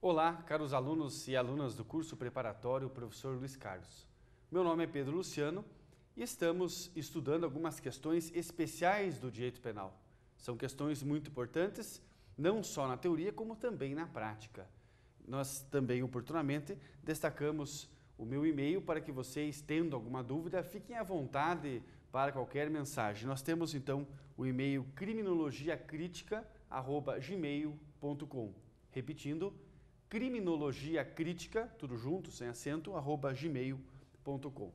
Olá, caros alunos e alunas do curso preparatório Professor Luiz Carlos. Meu nome é Pedro Luciano e estamos estudando algumas questões especiais do direito penal. São questões muito importantes, não só na teoria, como também na prática. Nós também, oportunamente, destacamos o meu e-mail para que vocês, tendo alguma dúvida, fiquem à vontade para qualquer mensagem. Nós temos, então, o e-mail criminologiacritica@gmail.com. Repetindo, criminologiacritica, tudo junto, sem acento, @gmail.com.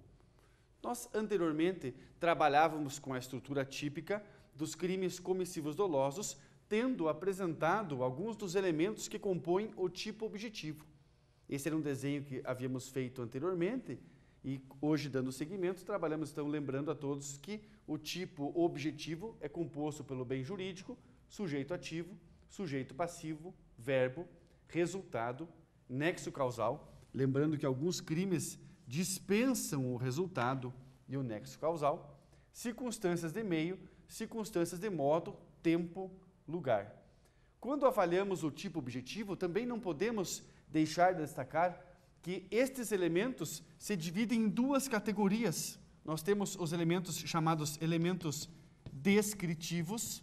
Nós, anteriormente, trabalhávamos com a estrutura típica dos crimes comissivos dolosos, tendo apresentado alguns dos elementos que compõem o tipo objetivo. Esse era um desenho que havíamos feito anteriormente e hoje, dando seguimento, trabalhamos, então, lembrando a todos que o tipo objetivo é composto pelo bem jurídico, sujeito ativo, sujeito passivo, verbo, resultado, nexo causal, lembrando que alguns crimes dispensam o resultado e o nexo causal, circunstâncias de meio, circunstâncias de modo, tempo, lugar. Quando avaliamos o tipo objetivo, também não podemos deixar de destacar que estes elementos se dividem em duas categorias. Nós temos os elementos chamados elementos descritivos,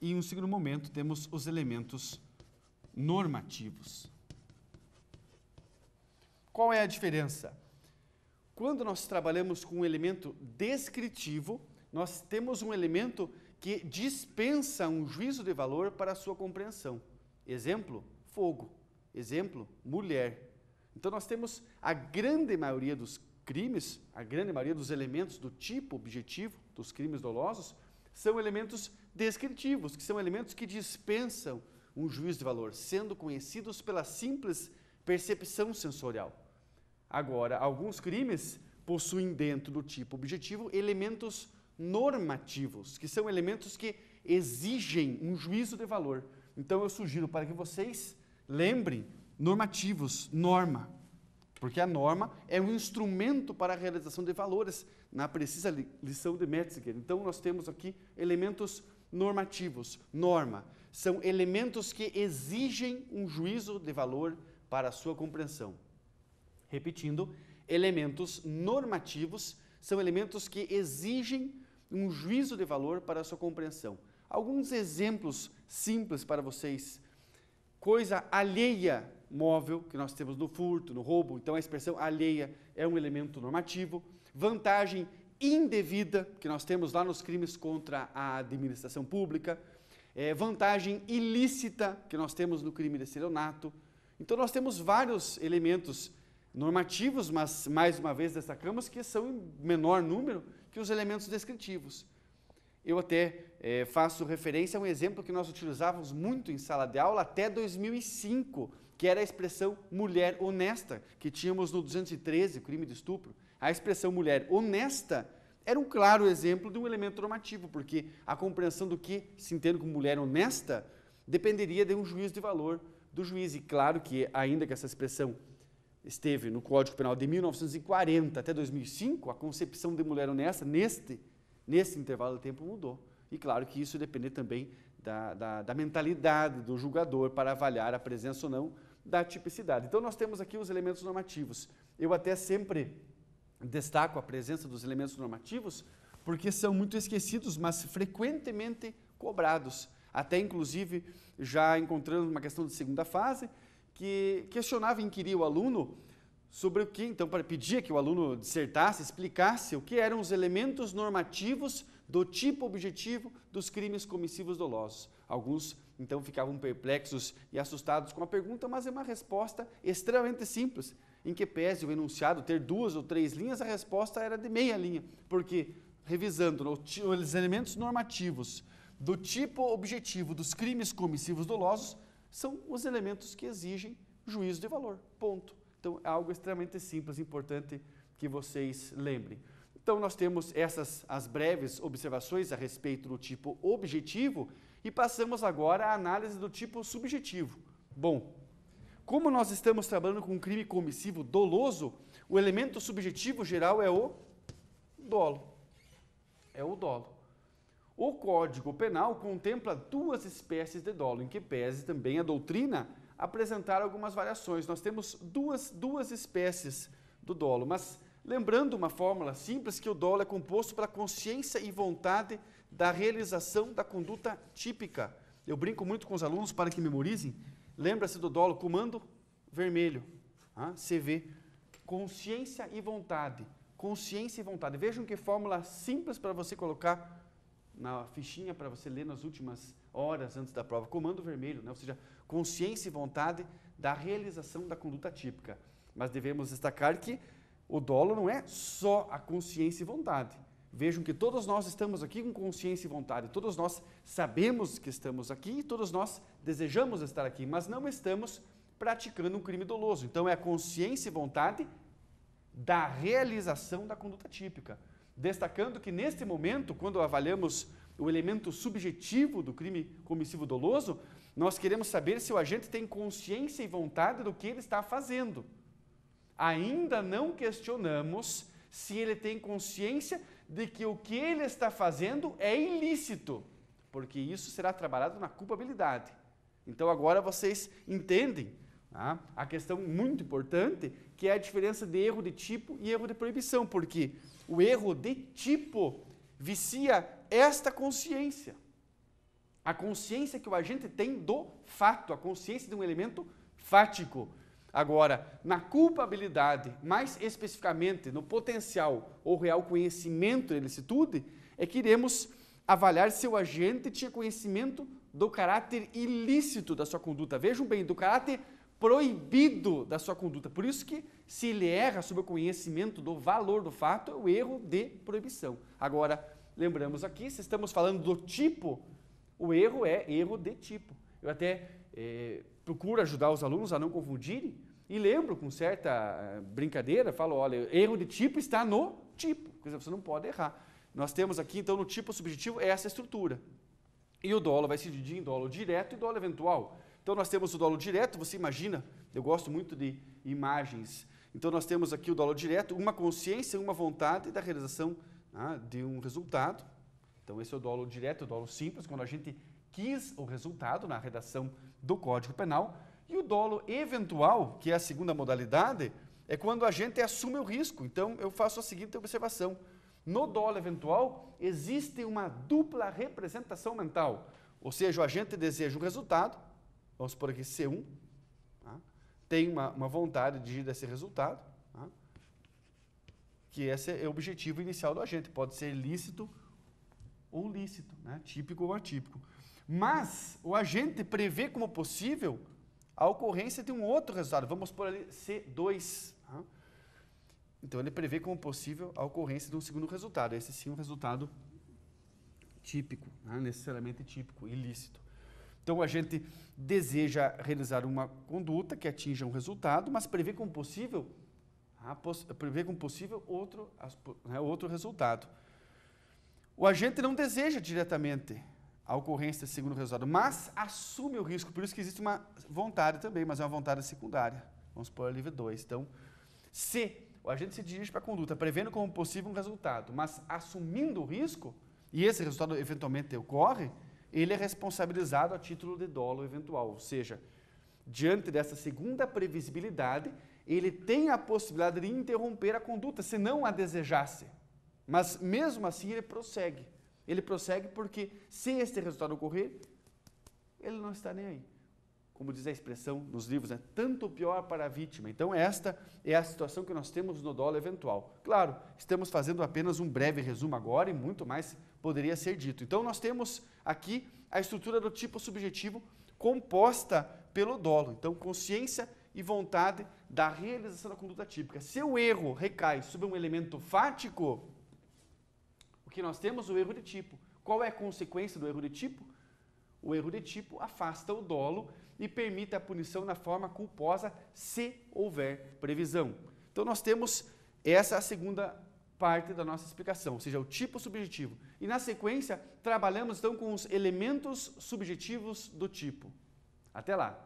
e em um segundo momento temos os elementos normativos. Qual é a diferença? Quando nós trabalhamos com um elemento descritivo, nós temos um elemento que dispensa um juízo de valor para a sua compreensão. Exemplo, fogo. Exemplo, mulher. Então nós temos a grande maioria dos crimes, a grande maioria dos elementos do tipo objetivo dos crimes dolosos, são elementos descritivos, que são elementos que dispensam um juízo de valor, sendo conhecidos pela simples percepção sensorial. Agora, alguns crimes possuem dentro do tipo objetivo elementos normativos, que são elementos que exigem um juízo de valor. Então, eu sugiro para que vocês lembrem normativos, norma, porque a norma é um instrumento para a realização de valores na precisa lição de Metzger. Então, nós temos aqui elementos normativos, norma, são elementos que exigem um juízo de valor para a sua compreensão. Repetindo, elementos normativos são elementos que exigem um juízo de valor para a sua compreensão. Alguns exemplos simples para vocês. Coisa alheia, móvel, que nós temos no furto, no roubo, então a expressão alheia é um elemento normativo. Vantagem indevida, que nós temos lá nos crimes contra a administração pública. Vantagem ilícita, que nós temos no crime de estelionato. Então nós temos vários elementos normativos, mas mais uma vez destacamos que são em menor número que os elementos descritivos. Eu até faço referência a um exemplo que nós utilizávamos muito em sala de aula até 2005, que era a expressão mulher honesta, que tínhamos no 213, crime de estupro. A expressão mulher honesta era um claro exemplo de um elemento normativo, porque a compreensão do que se entende como mulher honesta dependeria de um juízo de valor do juiz. E claro que, ainda que essa expressão esteve no Código Penal de 1940 até 2005, a concepção de mulher honesta, nesse intervalo de tempo, mudou. E claro que isso depende também da mentalidade do julgador para avaliar a presença ou não da tipicidade. Então, nós temos aqui os elementos normativos. Eu até sempre destaco a presença dos elementos normativos porque são muito esquecidos, mas frequentemente cobrados. Até, inclusive, já encontramos uma questão de segunda fase que questionava e inquiria o aluno sobre o que, então, pedia que o aluno dissertasse, explicasse o que eram os elementos normativos do tipo objetivo dos crimes comissivos dolosos. Alguns, então, ficavam perplexos e assustados com a pergunta, mas é uma resposta extremamente simples, em que pese o enunciado ter 2 ou 3 linhas, a resposta era de meia linha, porque, revisando os elementos normativos do tipo objetivo dos crimes comissivos dolosos, são os elementos que exigem juízo de valor, ponto. Então, é algo extremamente simples, importante que vocês lembrem. Então, nós temos as breves observações a respeito do tipo objetivo e passamos agora à análise do tipo subjetivo. Bom, como nós estamos trabalhando com um crime comissivo doloso, o elemento subjetivo geral é o dolo. É o dolo. O Código Penal contempla duas espécies de dolo, em que pese também a doutrina apresentar algumas variações. Nós temos duas espécies do dolo, mas lembrando uma fórmula simples que o dolo é composto pela consciência e vontade da realização da conduta típica. Eu brinco muito com os alunos para que memorizem. Lembra-se do dolo, comando vermelho, CV, consciência e vontade. Consciência e vontade. Vejam que fórmula simples para você colocar na fichinha para você ler nas últimas horas antes da prova. Comando vermelho, né? Ou seja, consciência e vontade da realização da conduta típica. Mas devemos destacar que o dolo não é só a consciência e vontade. Vejam que todos nós estamos aqui com consciência e vontade, todos nós sabemos que estamos aqui, todos nós desejamos estar aqui, mas não estamos praticando um crime doloso. Então, é a consciência e vontade da realização da conduta típica. Destacando que, neste momento, quando avaliamos o elemento subjetivo do crime comissivo doloso, nós queremos saber se o agente tem consciência e vontade do que ele está fazendo. Ainda não questionamos se ele tem consciência de que o que ele está fazendo é ilícito, porque isso será trabalhado na culpabilidade. Então, agora vocês entendem a questão muito importante, que é a diferença de erro de tipo e erro de proibição, porque o erro de tipo vicia esta consciência, a consciência que o agente tem do fato, a consciência de um elemento fático. Agora, na culpabilidade, mais especificamente no potencial ou real conhecimento de ilicitude, é que iremos avaliar se o agente tinha conhecimento do caráter ilícito da sua conduta. Vejam bem, do caráter proibido da sua conduta. Por isso que, se ele erra sobre o conhecimento do valor do fato, é o erro de proibição. Agora, lembramos aqui, se estamos falando do tipo, o erro é erro de tipo. Eu até procuro ajudar os alunos a não confundirem e lembro com certa brincadeira, falo, olha, erro de tipo está no tipo, quer dizer, você não pode errar. Nós temos aqui, então, no tipo subjetivo, essa estrutura. E o dolo vai se dividir em dolo direto e dolo eventual. Então, nós temos o dolo direto, você imagina, eu gosto muito de imagens. Então, nós temos aqui o dolo direto, uma consciência, uma vontade da realização de um resultado. Então, esse é o dolo direto, o dolo simples, quando a gente quis o resultado na redação do Código Penal. E o dolo eventual, que é a segunda modalidade, é quando a gente assume o risco. Então, eu faço a seguinte observação. No dolo eventual, existe uma dupla representação mental. Ou seja, o agente deseja um resultado, vamos por aqui C1, tem uma vontade de dirigir esse resultado, que esse é o objetivo inicial do agente. Pode ser lícito ou lícito, típico ou atípico. Mas o agente prevê como possível a ocorrência de um outro resultado. Vamos por ali C2. Então, ele prevê como possível a ocorrência de um segundo resultado. Esse sim é um resultado típico, necessariamente típico, ilícito. Então, o agente deseja realizar uma conduta que atinja um resultado, mas prevê como possível, outro resultado. O agente não deseja diretamente a ocorrência desse segundo resultado, mas assume o risco, por isso que existe uma vontade também, mas é uma vontade secundária. Vamos pôr ali V2. Então, se o agente se dirige para a conduta, prevendo como possível um resultado, mas assumindo o risco, e esse resultado eventualmente ocorre, ele é responsabilizado a título de dolo eventual, ou seja, diante dessa segunda previsibilidade, ele tem a possibilidade de interromper a conduta, se não a desejasse. Mas, mesmo assim, ele prossegue. Ele prossegue porque, se este resultado ocorrer, ele não está nem aí. Como diz a expressão nos livros, tanto pior para a vítima. Então, esta é a situação que nós temos no dolo eventual. Claro, estamos fazendo apenas um breve resumo agora e muito mais poderia ser dito. Então, nós temos aqui a estrutura do tipo subjetivo composta pelo dolo. Então, consciência e vontade da realização da conduta típica. Se o erro recai sobre um elemento fático, o que nós temos? O erro de tipo. Qual é a consequência do erro de tipo? O erro de tipo afasta o dolo e permite a punição na forma culposa se houver previsão. Então nós temos essa a segunda parte da nossa explicação, ou seja, o tipo subjetivo. E na sequência, trabalhamos então com os elementos subjetivos do tipo. Até lá!